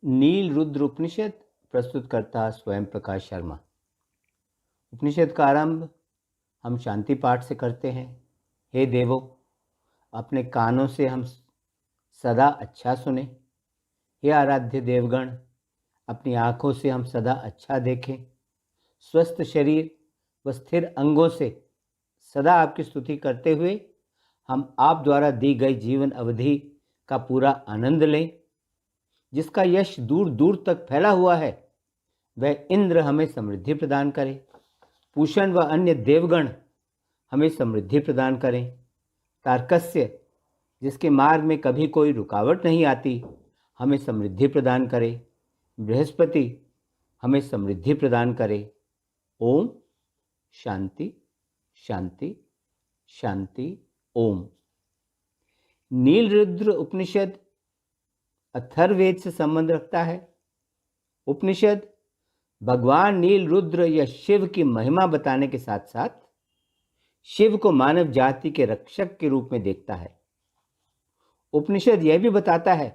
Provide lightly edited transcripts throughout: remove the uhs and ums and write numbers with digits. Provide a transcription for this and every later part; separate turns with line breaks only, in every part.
नील रुद्र उपनिषद प्रस्तुत करता स्वयं प्रकाश शर्मा। उपनिषद का आरंभ हम शांति पाठ से करते हैं। हे देवो, अपने कानों से हम सदा अच्छा सुने। हे आराध्य देवगण, अपनी आँखों से हम सदा अच्छा देखें। स्वस्थ शरीर व स्थिर अंगों से सदा आपकी स्तुति करते हुए हम आप द्वारा दी गई जीवन अवधि का पूरा आनंद लें। जिसका यश दूर दूर तक फैला हुआ है, वह इंद्र हमें समृद्धि प्रदान करे। पूषण व अन्य देवगण हमें समृद्धि प्रदान करें। तार्कस्य, जिसके मार्ग में कभी कोई रुकावट नहीं आती, हमें समृद्धि प्रदान करे। बृहस्पति हमें समृद्धि प्रदान करे। ओम शांति शांति शांति ओम। नील रुद्र उपनिषद अथर्ववेद से संबंध रखता है। उपनिषद भगवान नील रुद्र या शिव की महिमा बताने के साथ साथ शिव को मानव जाति के रक्षक के रूप में देखता है। उपनिषद यह भी बताता है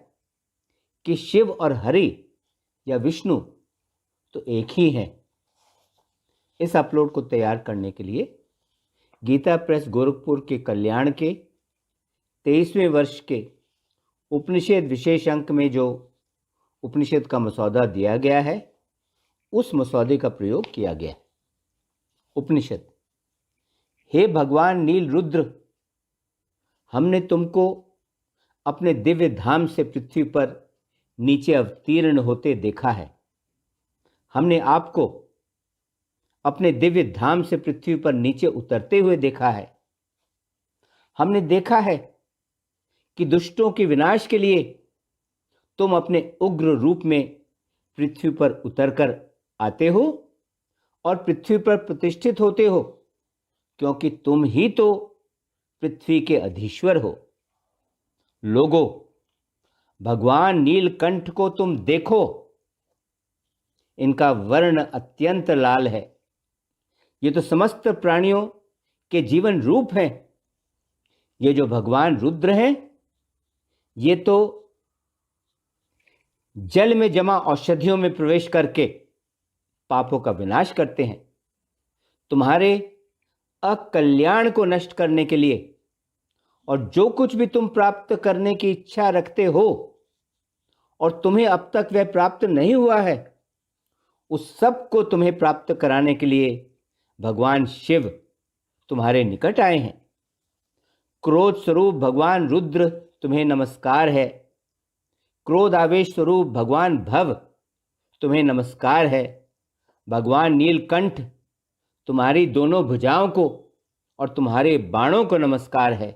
कि शिव और हरि या विष्णु तो एक ही हैं। इस अपलोड को तैयार करने के लिए गीता प्रेस गोरखपुर के कल्याण के 23वें वर्ष के उपनिषद विशेष अंक में जो उपनिषद का मसौदा दिया गया है, उस मसौदे का प्रयोग किया गया। उपनिषद। हे भगवान नील रुद्र, हमने तुमको अपने दिव्य धाम से पृथ्वी पर नीचे अवतीर्ण होते देखा है। हमने आपको अपने दिव्य धाम से पृथ्वी पर नीचे उतरते हुए देखा है। हमने देखा है कि दुष्टों के विनाश के लिए तुम अपने उग्र रूप में पृथ्वी पर उतरकर आते हो और पृथ्वी पर प्रतिष्ठित होते हो, क्योंकि तुम ही तो पृथ्वी के अधीश्वर हो। लोगों, भगवान नीलकंठ को तुम देखो। इनका वर्ण अत्यंत लाल है। ये तो समस्त प्राणियों के जीवन रूप हैं। ये जो भगवान रुद्र हैं, ये तो जल में जमा औषधियों में प्रवेश करके पापों का विनाश करते हैं। तुम्हारे अकल्याण को नष्ट करने के लिए और जो कुछ भी तुम प्राप्त करने की इच्छा रखते हो और तुम्हें अब तक वह प्राप्त नहीं हुआ है, उस सब को तुम्हें प्राप्त कराने के लिए भगवान शिव तुम्हारे निकट आए हैं। क्रोध स्वरूप भगवान रुद्र तुम्हें नमस्कार है। क्रोध आवेश स्वरूप भगवान भव तुम्हें नमस्कार है। भगवान नीलकंठ तुम्हारी दोनों भुजाओं को और तुम्हारे बाणों को नमस्कार है।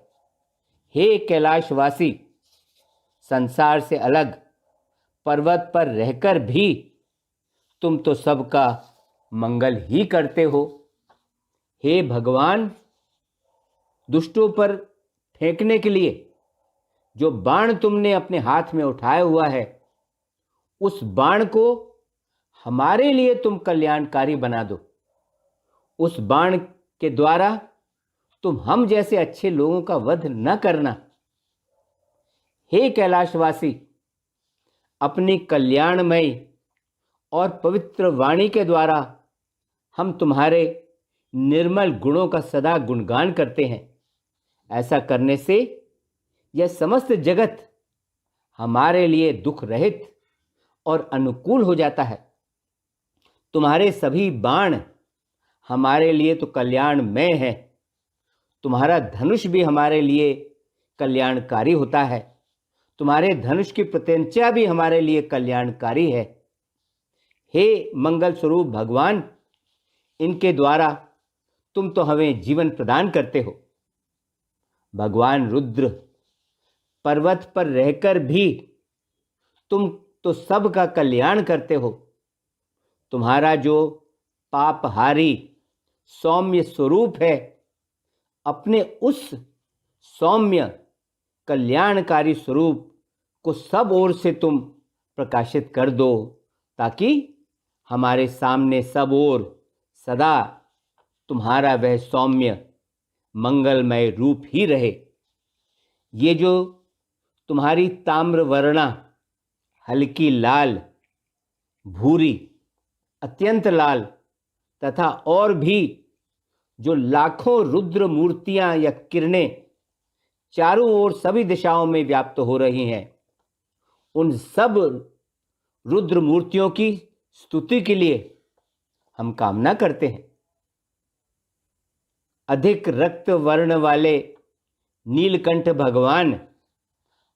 हे कैलाशवासी, संसार से अलग पर्वत पर रहकर भी तुम तो सबका मंगल ही करते हो। हे भगवान, दुष्टों पर फेंकने के लिए जो बाण तुमने अपने हाथ में उठाया हुआ है, उस बाण को हमारे लिए तुम कल्याणकारी बना दो। उस बाण के द्वारा तुम हम जैसे अच्छे लोगों का वध न करना। हे कैलाशवासी, अपनी कल्याणमय और पवित्र वाणी के द्वारा हम तुम्हारे निर्मल गुणों का सदा गुणगान करते हैं। ऐसा करने से यह समस्त जगत हमारे लिए दुख रहित और अनुकूल हो जाता है। तुम्हारे सभी बाण हमारे लिए तो कल्याणमय है। तुम्हारा धनुष भी हमारे लिए कल्याणकारी होता है। तुम्हारे धनुष की प्रत्यंचा भी हमारे लिए कल्याणकारी है। हे मंगल स्वरूप भगवान, इनके द्वारा तुम तो हमें जीवन प्रदान करते हो। भगवान रुद्र, पर्वत पर रहकर भी तुम तो सबका कल्याण करते हो। तुम्हारा जो पापहारी सौम्य स्वरूप है, अपने उस सौम्य कल्याणकारी स्वरूप को सब ओर से तुम प्रकाशित कर दो, ताकि हमारे सामने सब ओर सदा तुम्हारा वह सौम्य मंगलमय रूप ही रहे। ये जो तुम्हारी ताम्रवर्णा हल्की लाल, भूरी, अत्यंत लाल तथा और भी जो लाखों रुद्र मूर्तियां या किरणें चारों ओर सभी दिशाओं में व्याप्त हो रही हैं, उन सब रुद्र मूर्तियों की स्तुति के लिए हम कामना करते हैं। अधिक रक्त वर्ण वाले नीलकंठ भगवान,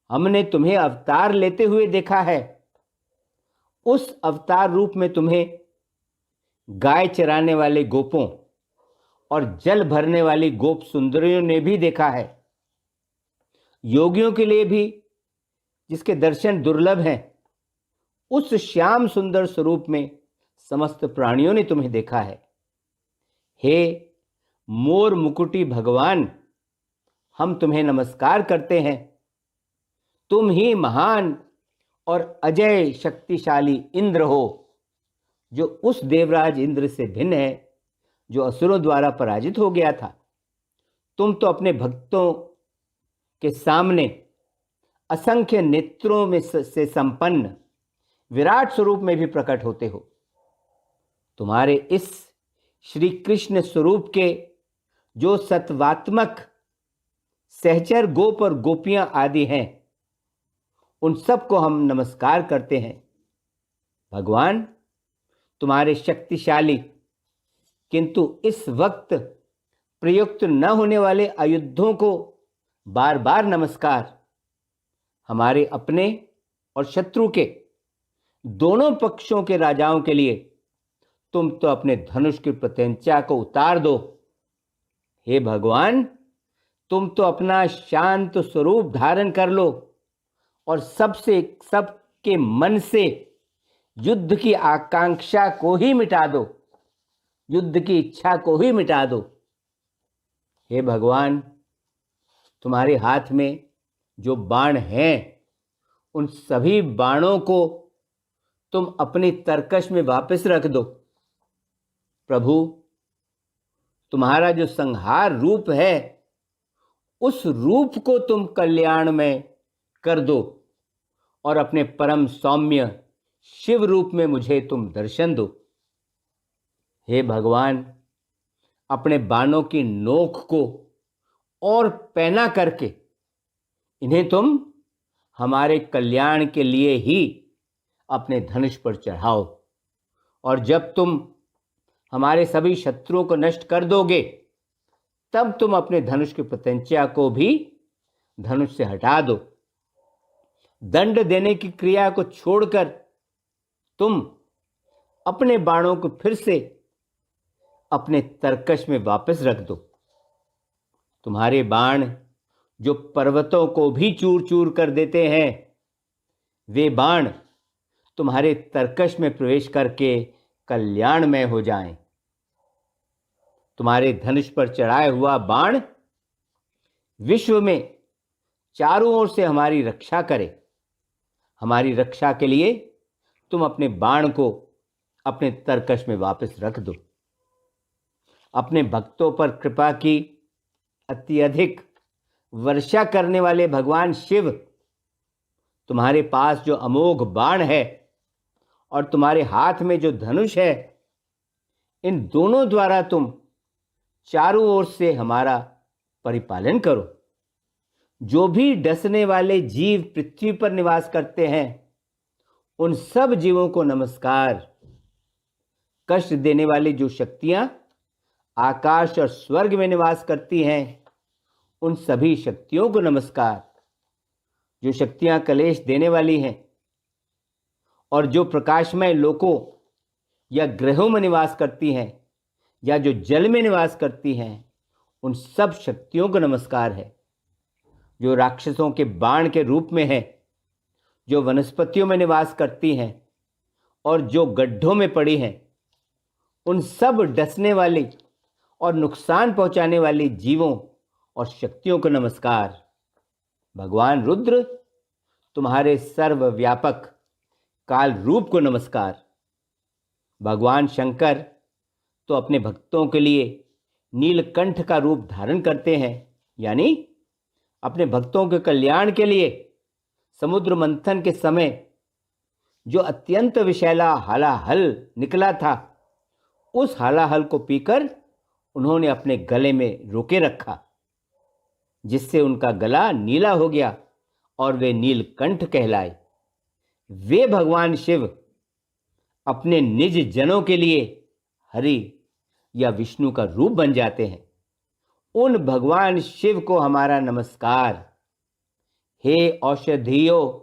हमने तुम्हें अवतार लेते हुए देखा है। उस अवतार रूप में तुम्हें गाय चराने वाले गोपों और जल भरने वाली गोप सुंदरियों ने भी देखा है। योगियों के लिए भी, जिसके दर्शन दुर्लभ हैं, उस श्याम सुंदर स्वरूप में समस्त प्राणियों ने तुम्हें देखा है। हे मोर मुकुटी भगवान, हम तुम्हें नमस्कार करते हैं। तुम ही महान और अजय शक्तिशाली इंद्र हो, जो उस देवराज इंद्र से भिन्न है जो असुरों द्वारा पराजित हो गया था। तुम तो अपने भक्तों के सामने असंख्य नेत्रों में से संपन्न विराट स्वरूप में भी प्रकट होते हो। तुम्हारे इस श्री कृष्ण स्वरूप के जो सत्वात्मक सहचर गोप और गोपियां आदि हैं, उन सबको हम नमस्कार करते हैं। भगवान, तुम्हारे शक्तिशाली किंतु इस वक्त प्रयुक्त न होने वाले आयुधों को बार बार नमस्कार। हमारे अपने और शत्रु के दोनों पक्षों के राजाओं के लिए तुम तो अपने धनुष की प्रत्यंचा को उतार दो। हे भगवान, तुम तो अपना शांत स्वरूप धारण कर लो और सबके मन से युद्ध की आकांक्षा को ही मिटा दो, युद्ध की इच्छा को ही मिटा दो। हे भगवान, तुम्हारे हाथ में जो बाण हैं, उन सभी बाणों को तुम अपनी तरकश में वापस रख दो। प्रभु, तुम्हारा जो संहार रूप है, उस रूप को तुम कल्याण में कर दो और अपने परम सौम्य शिव रूप में मुझे तुम दर्शन दो। हे भगवान, अपने बाणों की नोक को और पैना करके इन्हें तुम हमारे कल्याण के लिए ही अपने धनुष पर चढ़ाओ, और जब तुम हमारे सभी शत्रुओं को नष्ट कर दोगे, तब तुम अपने धनुष की प्रत्यंचा को भी धनुष से हटा दो। दंड देने की क्रिया को छोड़कर तुम अपने बाणों को फिर से अपने तरकश में वापस रख दो। तुम्हारे बाण जो पर्वतों को भी चूर चूर कर देते हैं, वे बाण तुम्हारे तरकश में प्रवेश करके कल्याणमय हो जाएं। तुम्हारे धनुष पर चढ़ाया हुआ बाण विश्व में चारों ओर से हमारी रक्षा करे। हमारी रक्षा के लिए तुम अपने बाण को अपने तरकश में वापस रख दो। अपने भक्तों पर कृपा की अत्यधिक वर्षा करने वाले भगवान शिव, तुम्हारे पास जो अमोघ बाण है और तुम्हारे हाथ में जो धनुष है, इन दोनों द्वारा तुम चारों ओर से हमारा परिपालन करो। जो भी डसने वाले जीव पृथ्वी पर निवास करते हैं, उन सब जीवों को नमस्कार। कष्ट देने वाली जो शक्तियां आकाश और स्वर्ग में निवास करती हैं, उन सभी शक्तियों को नमस्कार। जो शक्तियां कलेश देने वाली हैं और जो प्रकाशमय लोकों या ग्रहों में निवास करती हैं या जो जल में निवास करती हैं, उन सब शक्तियों को नमस्कार है। जो राक्षसों के बाण के रूप में है, जो वनस्पतियों में निवास करती हैं और जो गड्ढों में पड़ी हैं, उन सब डसने वाली और नुकसान पहुंचाने वाली जीवों और शक्तियों को नमस्कार। भगवान रुद्र, तुम्हारे सर्वव्यापक काल रूप को नमस्कार। भगवान शंकर तो अपने भक्तों के लिए नीलकंठ का रूप धारण करते हैं, यानी अपने भक्तों के कल्याण के लिए समुद्र मंथन के समय जो अत्यंत विषैला हलाहल निकला था, उस हलाहल को पीकर उन्होंने अपने गले में रोके रखा, जिससे उनका गला नीला हो गया और वे नीलकंठ कहलाए। वे भगवान शिव अपने निज जनों के लिए हरि या विष्णु का रूप बन जाते हैं। उन भगवान शिव को हमारा नमस्कार। हे औषधियों,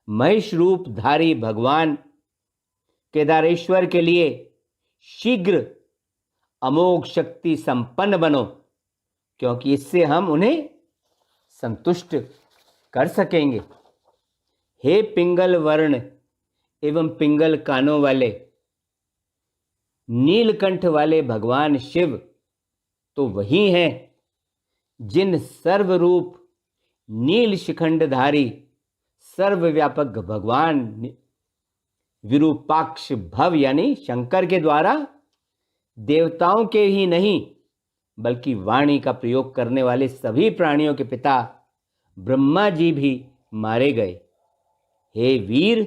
महिष रूपधारी भगवान केदारेश्वर के लिए शीघ्र अमोघ शक्ति संपन्न बनो, क्योंकि इससे हम उन्हें संतुष्ट कर सकेंगे। हे पिंगल वर्ण एवं पिंगल कानों वाले, नीलकंठ वाले भगवान शिव तो वही हैं जिन सर्वरूप नील शिखंडधारी सर्वव्यापक भगवान विरूपाक्ष भव यानी शंकर के द्वारा देवताओं के ही नहीं बल्कि वाणी का प्रयोग करने वाले सभी प्राणियों के पिता ब्रह्मा जी भी मारे गए। हे वीर,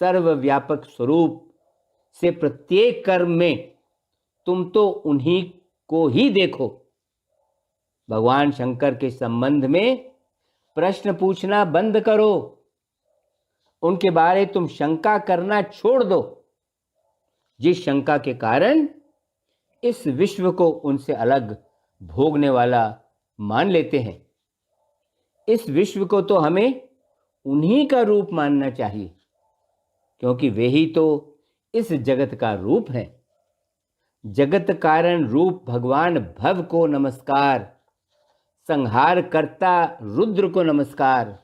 सर्वव्यापक स्वरूप से प्रत्येक कर्म में तुम तो उन्हीं को ही देखो। भगवान शंकर के संबंध में प्रश्न पूछना बंद करो, उनके बारे तुम शंका करना छोड़ दो, जिस शंका के कारण इस विश्व को उनसे अलग भोगने वाला मान लेते हैं। इस विश्व को तो हमें उन्हीं का रूप मानना चाहिए, क्योंकि वे ही तो इस जगत का रूप है। जगत कारण रूप भगवान भव को नमस्कार। संहार करता रुद्र को नमस्कार।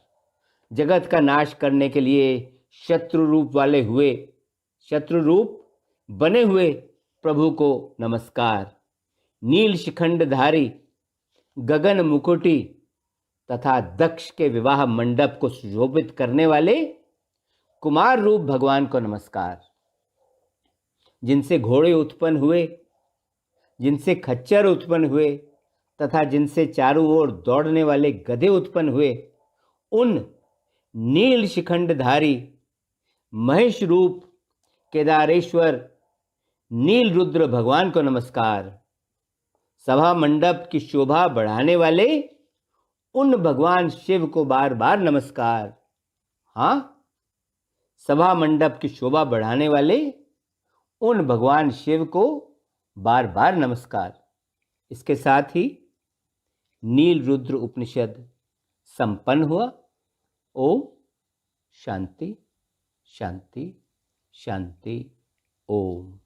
जगत का नाश करने के लिए शत्रु रूप बने हुए प्रभु को नमस्कार। नील शिखंडधारी गगन मुकुटी तथा दक्ष के विवाह मंडप को सुशोभित करने वाले कुमार रूप भगवान को नमस्कार। जिनसे घोड़े उत्पन्न हुए, जिनसे खच्चर उत्पन्न हुए तथा जिनसे चारों ओर दौड़ने वाले गधे उत्पन्न हुए, उन नील शिखंडधारी महेश रूप केदारेश्वर नील रुद्र भगवान को नमस्कार। सभा मंडप की शोभा बढ़ाने वाले उन भगवान शिव को बार बार नमस्कार। हाँ, सभा मंडप की शोभा बढ़ाने वाले उन भगवान शिव को बार बार नमस्कार। इसके साथ ही नील रुद्र उपनिषद संपन्न हुआ। ओम शांति शांति शांति। ओम।